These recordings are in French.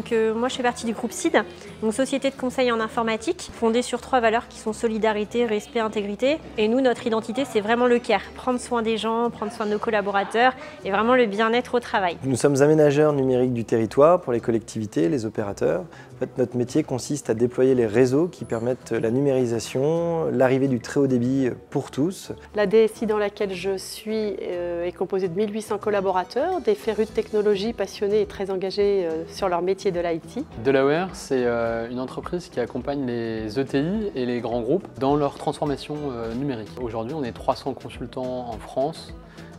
Donc moi je fais partie du groupe SID, donc société de conseil en informatique, fondée sur 3 valeurs qui sont solidarité, respect, intégrité. Et nous, notre identité, c'est vraiment le care, prendre soin des gens, prendre soin de nos collaborateurs et vraiment le bien-être au travail. Nous sommes aménageurs numériques du territoire pour les collectivités, les opérateurs. En fait, notre métier consiste à déployer les réseaux qui permettent la numérisation, l'arrivée du très haut débit pour tous. La DSI dans laquelle je suis est composée de 1800 collaborateurs, des férus de technologie passionnés et très engagés sur leur métier de l'IT. Delaware, c'est une entreprise qui accompagne les ETI et les grands groupes dans leur transformation numérique. Aujourd'hui, on est 300 consultants en France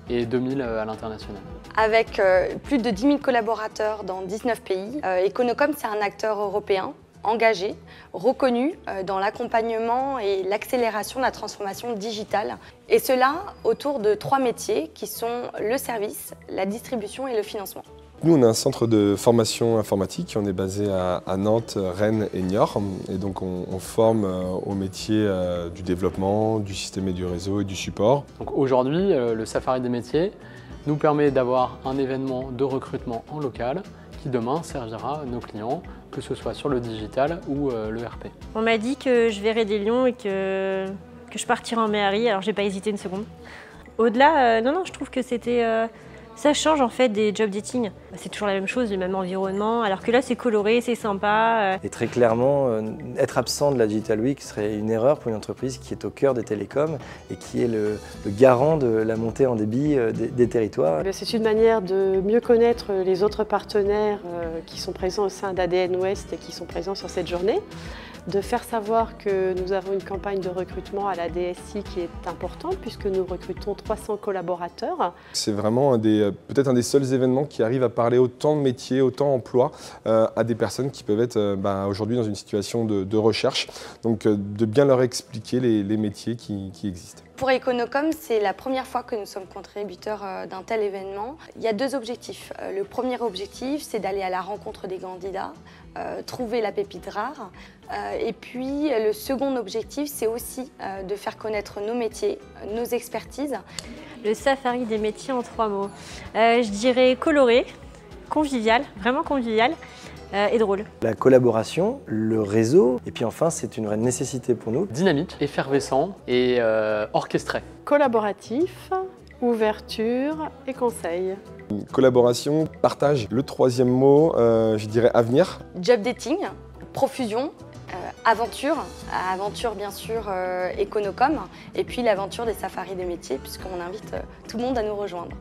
et 2000 à l'international. Avec plus de 10 000 collaborateurs dans 19 pays, Econocom, c'est un acteur européen engagé, reconnu dans l'accompagnement et l'accélération de la transformation digitale. Et cela autour de 3 métiers qui sont le service, la distribution et le financement. Nous, on a un centre de formation informatique, on est basé à Nantes, Rennes et Niort. Et donc on forme au métier du développement, du système et du réseau et du support. Donc aujourd'hui, le Safari des métiers nous permet d'avoir un événement de recrutement en local qui demain servira à nos clients, que ce soit sur le digital ou l'ERP. On m'a dit que je verrais des lions et que je partirais en mairie, alors j'ai pas hésité une seconde. Au-delà, non, je trouve que c'était... ça change en fait des job dating. C'est toujours la même chose, le même environnement, alors que là c'est coloré, c'est sympa. Et très clairement, être absent de la Digital Week serait une erreur pour une entreprise qui est au cœur des télécoms et qui est le garant de la montée en débit des territoires. C'est une manière de mieux connaître les autres partenaires qui sont présents au sein d'ADN Ouest et qui sont présents sur cette journée. De faire savoir que nous avons une campagne de recrutement à la DSI qui est importante puisque nous recrutons 300 collaborateurs. C'est vraiment peut-être un des seuls événements qui arrive à parler autant de métiers, autant d'emplois à des personnes qui peuvent être aujourd'hui dans une situation de recherche. Donc de bien leur expliquer les métiers qui existent. Pour Econocom, c'est la première fois que nous sommes contributeurs d'un tel événement. Il y a 2 objectifs. Le premier objectif, c'est d'aller à la rencontre des candidats, trouver la pépite rare. Et puis le second objectif, c'est aussi de faire connaître nos métiers, nos expertises. Le Safari des métiers en 3 mots. Je dirais coloré, convivial, vraiment convivial. Et drôle. La collaboration, le réseau, et puis enfin c'est une vraie nécessité pour nous. Dynamique, effervescent et orchestré. Collaboratif, ouverture et conseil. Collaboration, partage. Le 3e mot, je dirais avenir. Job dating, profusion, aventure. Aventure bien sûr Econocom et puis l'aventure des safaris des métiers puisqu'on invite tout le monde à nous rejoindre.